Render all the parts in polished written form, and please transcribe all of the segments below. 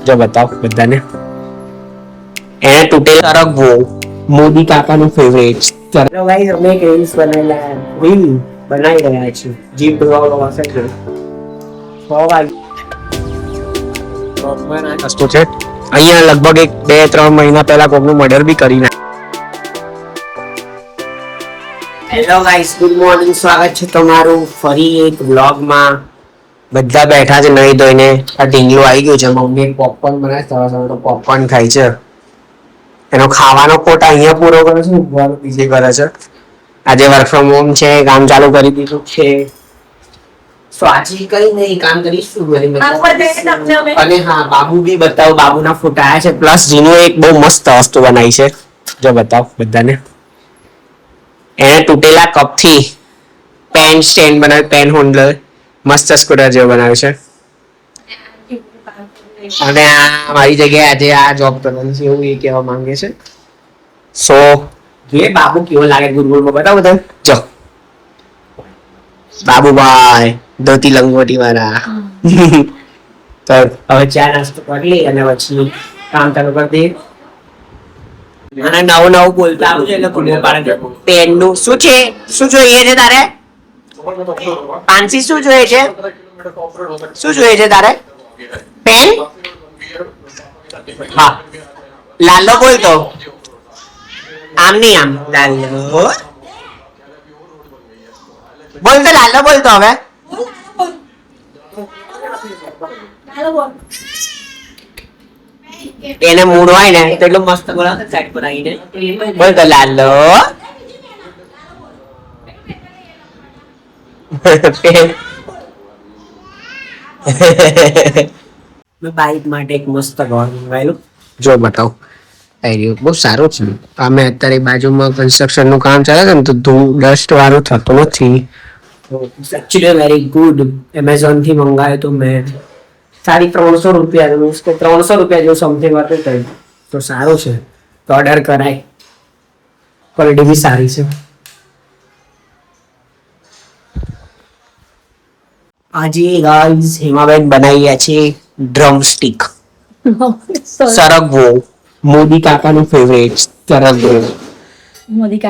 જો બતાવ બધાને. એને તૂટેલા રગવો મોદી કાકાનું ફેવરેટ. ચલો ગાઈસ, અમે એક રીલ્સ બનાવી રહ્યા છીએ. જીપ ડોવા હશે કે 6 વાગે વસ્તુ છે. અહીંયા લગભગ એક 2-3 મહિના પહેલા કોકનું મર્ડર બી કરી નાખ્યું. Hello guys, good morning. સ્વાગત છે તમારું ફરી એક વ્લોગમાં. બધા બેઠા છે નહીં ધોઈને. આ ઢીંગલું આવી ગયું છે. મમ્મી પોપકોર્ન બનાવે, સવારે તો પોપકોર્ન ખાય છે. એનો ખાવાનો કોટ અહીંયા પૂરો કરે છે, ઊંઘવાનું બીજે કરે છે. આજે વર્ક ફ્રોમ હોમ છે, કામ ચાલુ કરી દીધું છે. સો આજે કઈ નહીં કામ કરીશું. અને હા, બાબુ બી બતાવો. બાબુના ફોટા આવ્યા છે. પ્લસ જીનું એક બહુ મસ્ત વસ્તુ બનાવી છે. જો બતાવ બધાને. એને તૂટેલા કપથી પેન સ્ટેન્ડ બનાવ્યું, પેન હોલ્ડર મસ્ત સ્કૂટર જેવો બનાવ્યું છે. અને આ મારી જગ્યાએ આજે આ જોબ કરવાની છે એવું એ કહેવા માંગે છે. સો જોઈએ બાબુ કેવો લાગે ગુલગુલમાં. બતાવો તમે. જો બાબુભાઈ ધોતી લંગોટી વાળા. તો હવે ચા નાસ્તો કરી લઈ અને પછી કામ ચાલુ કરી દઈએ. અને નવું નવું બોલતા આવડે એટલે ભૂલ પાડે. પેનનું શું છે? શું જોઈએ છે તારે? પાંચી શું જોઈએ છે? શું જોઈએ છે તારે? પેન? હા, લાલો બોલતો. આમ નહીં, આમ લાલો બોલતો. લાલો બોલતો. હવે એને મૂડ હોય ને તો એટલું મસ્ત બોલાવે સાઈડ પર આવીને બોલતો લાલો. મેં બાઈક માટે એક મસ્ત ઘર મંગાવેલું. જો બતાવ. બહુ સારું છે. અમે અત્યારે બાજુમાં કન્સ્ટ્રક્શન નું કામ ચાલે છે ને તો ડસ્ટ વાળું થતું નથી. Actually very good. એમેઝોન થી મંગાવ્યું તો મેં 350 રૂપિયા, મીન્સ કે 300 રૂપિયા જેવું સમથિંગ હતું થયું. તો સારું છે, તો ઓર્ડર કરાય. ક્વોલિટી બી સારી છે. આજે ગાઈસ હેમાબેન બનાવી છે ડ્રમસ્ટિક. સરગવો મોદી કાકાનું ફેવરેટ સરગવો. મોદી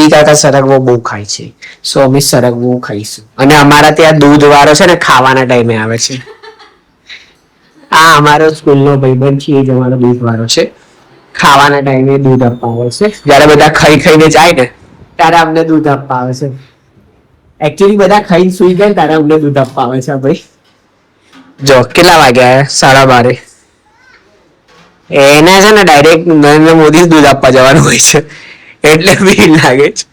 કાકા સરગવો બહુ ખાય છે. સો અમે સરગવો ખાઈશું. અને અમારા ત્યાં દૂધ વાળો છે ને ખાવાના ટાઈમે આવે છે. આ અમારો સ્કૂલનો ભાઈબંધ છે, એ જ અમારો દૂધ વાળો છે. ખાવાના ટાઈમે દૂધ આપવા આવે છે. જયારે બધા ખાઈ ખાઈને જાય ને ત્યારે અમને દૂધ આપવા આવે છે. એકચ્યુઅલી બધા ખાઈને સુઈ ગયા ત્યારે અમને દૂધ આપવા આવે છે. ભાઈ જો કેટલા વાગ્યા? 12:30. એને છે ને ડાયરેક્ટ નરેન્દ્ર મોદી દૂધ આપવા જવાનું હોય છે એટલે ભીડ લાગે છે.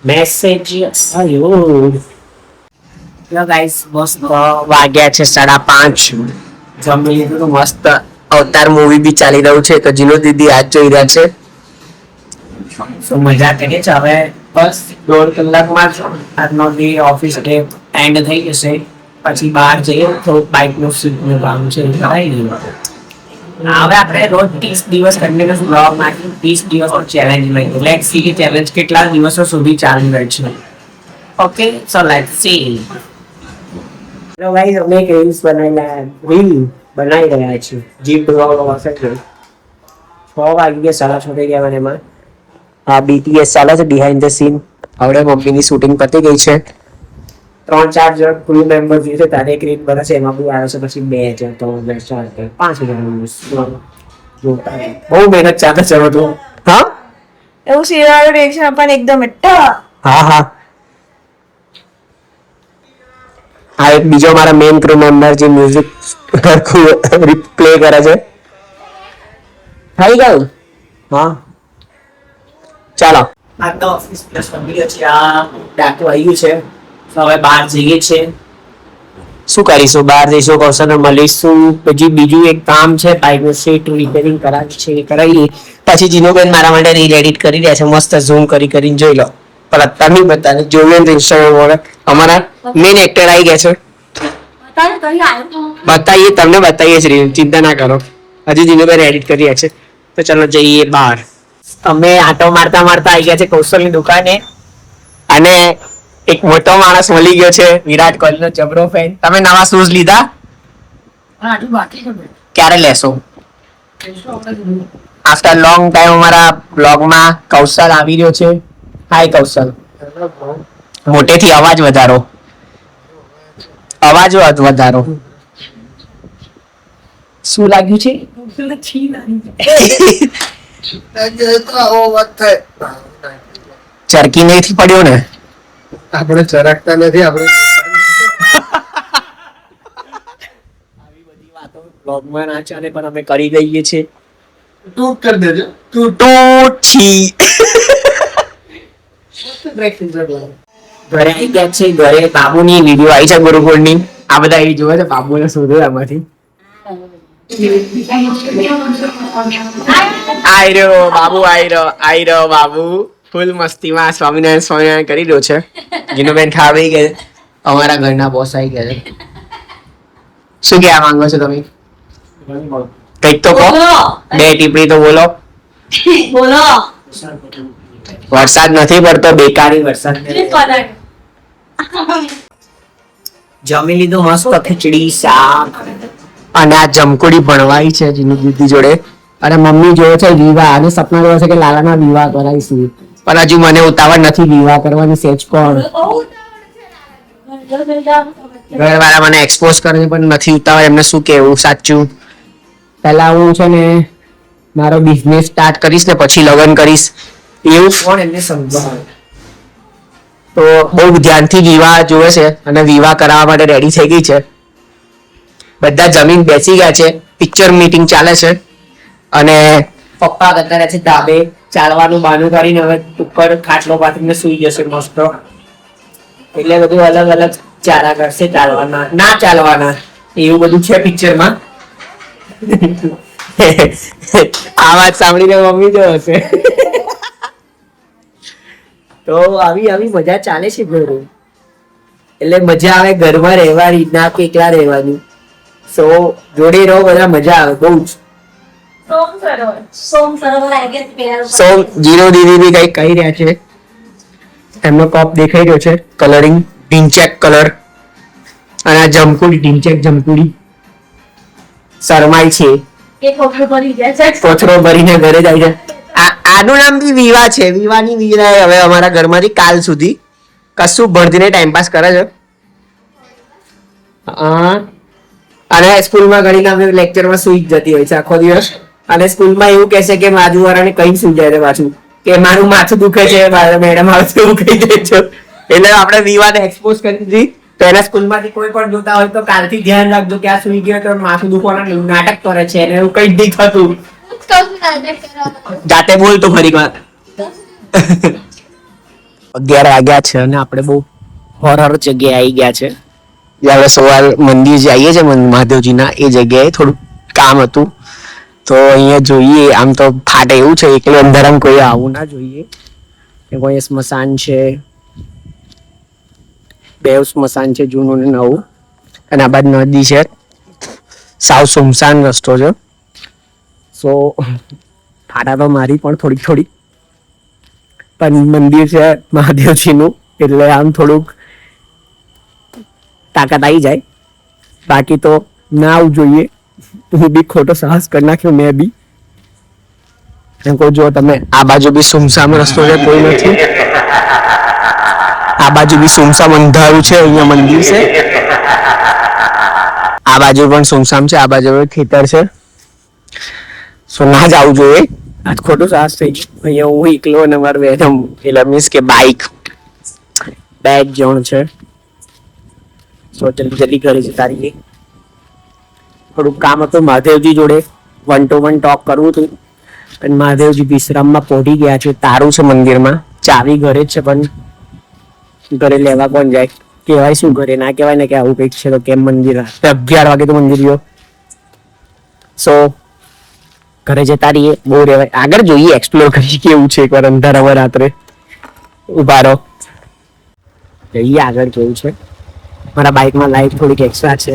મેસેજ આવ્યો. ગાઈસ મસ્ત વાગ્યા છે 5:30. જમી લીધું. મસ્ત અવતાર મૂવી બી ચાલી રહ્યું છે તો જીનો દીદી આજ જોઈ રહ્યા છે. મજા કરીએ છે. હવે બસ 1.5 કલાકમાં આજનો ડી ઓફિસ ડે એન્ડ થઈ જશે. પછી બહાર જઈએ થોડુંક બાઇક નું સીટનું કામ છે કરાવી દઈએ. હવે આપણે રોજ 30 દિવસ કન્ટિન્યુઅસ બ્લોગ નાખી 30 દિવસનો ચેલેન્જ લઈએ. લેટ્સ સી કે ચેલેન્જ કેટલા દિવસો સુધી ચાલી રહે છે. Okay, so let's see. Hello guys, અમે એક રીલ્સ બનાવી રહ્યા છીએ. જીપ ડોવા હશે કે 6 વાગે 6:30 થઈ ગયા. મને એમાં આ બીટીએસ ચાલે છે બિહાઇન્ડ ધ સીન. હવે મમ્મીની શૂટિંગ પતી ગઈ છે. 3-4 જણ ક્રૂ મેમ્બર જે છે તારે એક રીલ બને છે એમાં બી આવે છે. પછી 2 છે, 3 છે, 4 છે, 5 જણ જોતા. બહુ મહેનત ચાલે છે બધું. હા, એવું સિરિયલ રિએક્શન પણ એકદમ એટલા. હા હા. આ એક બીજો મારા મેઇન ક્રૂ મેમ્બર જે મ્યુઝિક પ્લે કરે છે. થઈ ગયું. હા, ચાલો. આ તો ઓફિસ પ્લસ ફેમિલી છે. આ ડાકુ આવ્યું છે. હવે બહાર જઈએ છે. શું કરીશું? બહાર જઈશું, કૌશલને મળીશું. પછી બીજું એક કામ છે, બાઇકનું સીટ રિપેરિંગ કરાવી છે, કરાવીએ. પછી જીનોબેન મારા માટે રીલ એડિટ કરી રહ્યા છે. મસ્ત ઝૂમ કરીને જોઈ લો. પણ અત્યારે નહીં બતાવે. જોઈએ તો ઇન્સ્ટાગ્રામ પર અમારા મેઇન એક્ટર આવી ગયા છે. બતાવીએ તમને, બતાવીએ જ રીલ. ચિંતા ના કરો. હજી જીનોબેન એડિટ કરી રહ્યા છે. તો ચાલો જઈએ બહાર. અમે આટો મારતા મારતા આવી ગયા છે કૌશલની દુકાને. અને એક મોટો માણસ મળી ગયો છે, વિરાટ કોહલીનો જબરો ફેન. તમે નવા શૂઝ લીધા? ક્યારે લેશો? આફ્ટર લોંગ ટાઈમ અમારા બ્લોગમાં કૌશલ આવી રહ્યો છે. હાય કૌશલ. મોટેથી અવાજ વધારો. શું લાગ્યું છે? ચરકી નથી પડ્યો ને? આપણે ચરકતા નથી આપણે. બ્લોગમાં ના ચાલે પણ અમે કરી દઈએ છીએ. તું કરી દેજો. ઘરે આવી ગયા છે. ઘરે બાબુની વિડીયો આવી છે ગુરુકુળની. આ બધા એ જોવે છે બાબુને શોધો એમાંથી. આઈ રહ્યો બાબુ ફૂલ મસ્તીમાં સ્વામિનારાયણ કરી રહ્યો છે. જીનુબેન ખાવી ગયા. અમારા ઘરના બોસ આવી ગયા છે. શું કહેવા માંગો છો તમે? કંઈક તો કહો. બે ટીપણી તો બોલો. વરસાદ નથી પડતો. બેકારી વરસાદ. જમી લીધું મસ્ત ખીચડી શાક અને આ જમકુડી ભણવાઈ છે જીનું દીદી જોડે. અને મમ્મી જોડે છે વિવાહ અને સપના જોડે છે કે લાલાના વિવાહ કરાવીશું. પણ હજુ મને ઉતાવળ નથી વિવાહ કરવાની સેજ પણ. ઘરવાળા મને એક્સપોઝ કરે પણ નથી ઉતાવળ. એમને શું કેવું સાચું? પહેલા હું છે ને મારો બિઝનેસ સ્ટાર્ટ કરીશ ને પછી લગ્ન કરીશ એવું કોણ એમને સમજાવે? તો બહુ ધ્યાનથી વિવાહ જોવે છે અને વિવાહ કરાવવા માટે રેડી થઈ ગઈ છે. બધા જમીન બેસી ગયા છે. પિક્ચર મીટિંગ ચાલે છે અને પપ્પા કરતા રહે છે ધાબે. ચાલવાનું બાનું કરીને હવે ઉપર ખાટલો પાથરીને સુઈ જશે મસ્ત. એટલે બધું અલગ અલગ ચાલા કરશે. ચાલવાના ના ચાલવાના એવું બધું છે પિક્ચરમાં. આ વાત સાંભળીને મમ્મી જો હશે. તો આવી મજા ચાલે છે ઘરે. એટલે મજા આવે ઘરમાં રહેવાની ના કે એકલા રહેવાની. સો જોડે રહો બધા મજા આવે બહુ જ. જીરો દીદી બી કઈ કહી રહ્યા છે. એમનો કપ દેખાઈ રહ્યો છે કલરિંગ ઢીંચેક કલર. અને આ જમકુડી ઢીંચેક જમકુડી શરમાય છે. કોથળો ભરીને ઘરે જાય છે. આનું નામ બી વિવાહ છે. વિવાહની વિદાય હવે અમારા ઘરમાંથી કાલ સુધી કશું ભણતીને ટાઈમ પાસ કરે છે. અને સ્કૂલમાં ઘણી નામ લેક્ચરમાં સુઈ જ જતી હોય છે આખો દિવસ. અને સ્કૂલમાં એવું કહેશે કે બાજુવાળાને કઈ સુઈ જાય છે પાછું કે મારું માથું દુખે છે મેડમ આવશે એવું કહી દે છે. એટલે આપણે વિવાહને એક્સપોઝ કરી દીધી. તો એના સ્કૂલમાંથી કોઈ પણ જોતા હોય તો કાલથી ધ્યાન રાખજો કે આ સુઈ ગયો તો માથું દુખવાનું નાટક કરે છે અને એવું કઈ જ નહીં થતું. જાતે બોલ તો ફરી વાર. 11 વાગ્યા છે અને આપણે બહુ હોરર જગ્યાએ આવી ગયા છે. જે આપણે સવાર મંદિર જઈએ છીએ મહાદેવજીના એ જગ્યાએ થોડું કામ હતું તો અહીંયા જોઈએ. આમ તો ફાટે એવું છે એકલે અંધારામાં કોઈ આવું ના જોઈએ. કોઈ સ્મશાન છે. બે સ્મશાન છે જૂનું ને નવું. અને આ બાજુ નદી છે. સાવ સુમસાન રસ્તો છે. સો ફાટા તો મારી પણ થોડી પણ મંદિર છે મહાદેવજીનું એટલે આમ થોડુંક તાકાત આવી જાય. બાકી તો ના આવવું જોઈએ. હું બી ખોટો સાહસ કરી નાખ્યો મેં બી. એમ કહું જો તમે આ બાજુ બી સુમસામ રસ્તો છે કોઈ નથી. આ બાજુ બી સુમસામ અંધારું છે. અહીંયા મંદિર છે. આ બાજુ પણ સુમસામ છે. આ બાજુ ખેતર છે. સો ના જ આવવું જોઈએ. આજ ખોટું સાહસ થઈ ગયું. અહીંયા હું એકલો અને મારું વેદમ એટલે મીન્સ કે બાઈક 2 જણ છે. સો જલ્દી ઘરે જતા રહીએ. થોડુંક કામ હતું મહાદેવજી જોડે 1 to 1 ટોક કરવું હતું. અને મહાદેવજી વિશ્રામમાં પહોંચી ગયા છે. તારું છે મંદિરમાં. ચાવી ઘરે જ છે પણ ઘરે લેવા કોણ જાય? કહેવાય શું ઘરે ના કહેવાય ને કે આવું કંઈક છે તો કેમ મંદિર 11 વાગે તો મંદિર ગયો. સો ઘરે જતા રહીએ. બહુ રહેવાય આગળ જોઈએ એક્સપ્લોર કરીએ કેવું છે. એકવાર અંધારામાં રાત્રે ઉભા રહો જઈએ આગળ કેવું છે. મારા બાઇકમાં લાઈટ થોડીક એક્સ્ટ્રા છે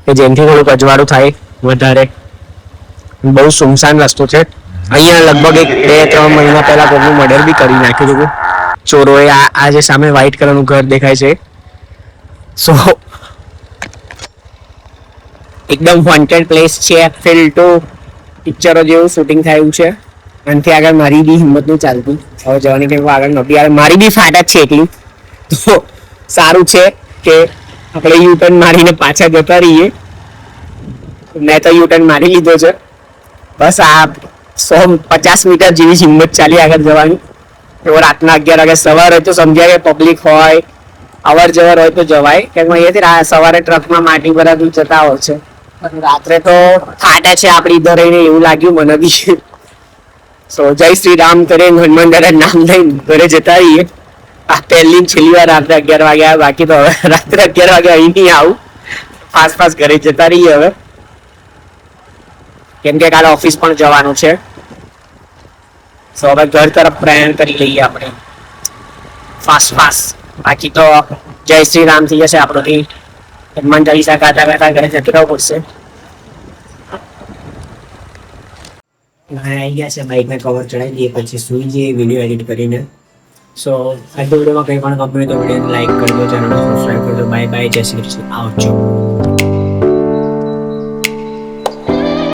કે જેનાથી થોડુંક અજવાળું થાય વધારે. બહુ સુમસાન રસ્તો છે. અહીંયા લગભગ 2-3 મહિના પહેલા કોઈનું મર્ડર બી કરી નાખ્યું હતું ચોરોએ. આ જે સામે વ્હાઈટ કલરનું ઘર દેખાય છે. સો એકદમ વોન્ટેડ પ્લેસ છે. ફિલ ટુ પિક્ચરો જેવું શૂટિંગ થયું છે. આનાથી આગળ મારી બી હિંમત નહીં ચાલતી હવે જવાની, કંઈક આગળ નહોતી આવે, મારી બી ફાટ જ છે એટલી. તો સારું છે કે આપણે યુટર્ન મારીને પાછા જતા રહીએ. મેં તો યુટર્ન મારી લીધો છે. બસ આ 150 મીટર જેવી હિંમત ચાલી આગળ જવાની. એવો રાતના 11 વાગે સવાર હોય તો સમજાય કે પબ્લિક હોય, અવર જવર હોય તો જવાય, કેમ કે અહીંયાથી સવારે ટ્રકમાં માટી ભરાતું જતા હોય છે. રાત્રે તો ફાટે છે આપણી ઈધર રહીને એવું લાગ્યું મને બી. સો જય શ્રી રામ કરે હનુમાન દાદા નામ લઈને ઘરે જતા રહીએ. આ પહેલી છેલ્લી વાર રાત્રે 11 વાગે આવ્યા, બાકી તો હવે રાત્રે 11 વાગે અહીં નહીં આવું, ફાસ્ટ ઘરે જતા રહીએ હવે, કેમ કે કાલે ઓફિસ પણ જવાનું છે. સો હવે ઘર તરફ પ્રયાણ કરી લઈએ આપણે ફાસ્ટ. બાકી તો જય શ્રી રામ થઈ જશે આપણોથી. હનુમાન ચાલીસા ગાતા ગાતા ઘરે જતું રહેવું પડશે. આવી ગયા છે, બાઇકને કવર ચડાવી દઈએ પછી સુઈ જઈએ વિડીયો એડિટ કરીને. સો આજના વિડીયોમાં કંઈ પણ ગમ્યું તો વિડીયોને લાઈક કરજો, ચેનલને સબસ્ક્રાઈબ કરજો. બાય બાય, જય શ્રી કૃષ્ણ, આવજો.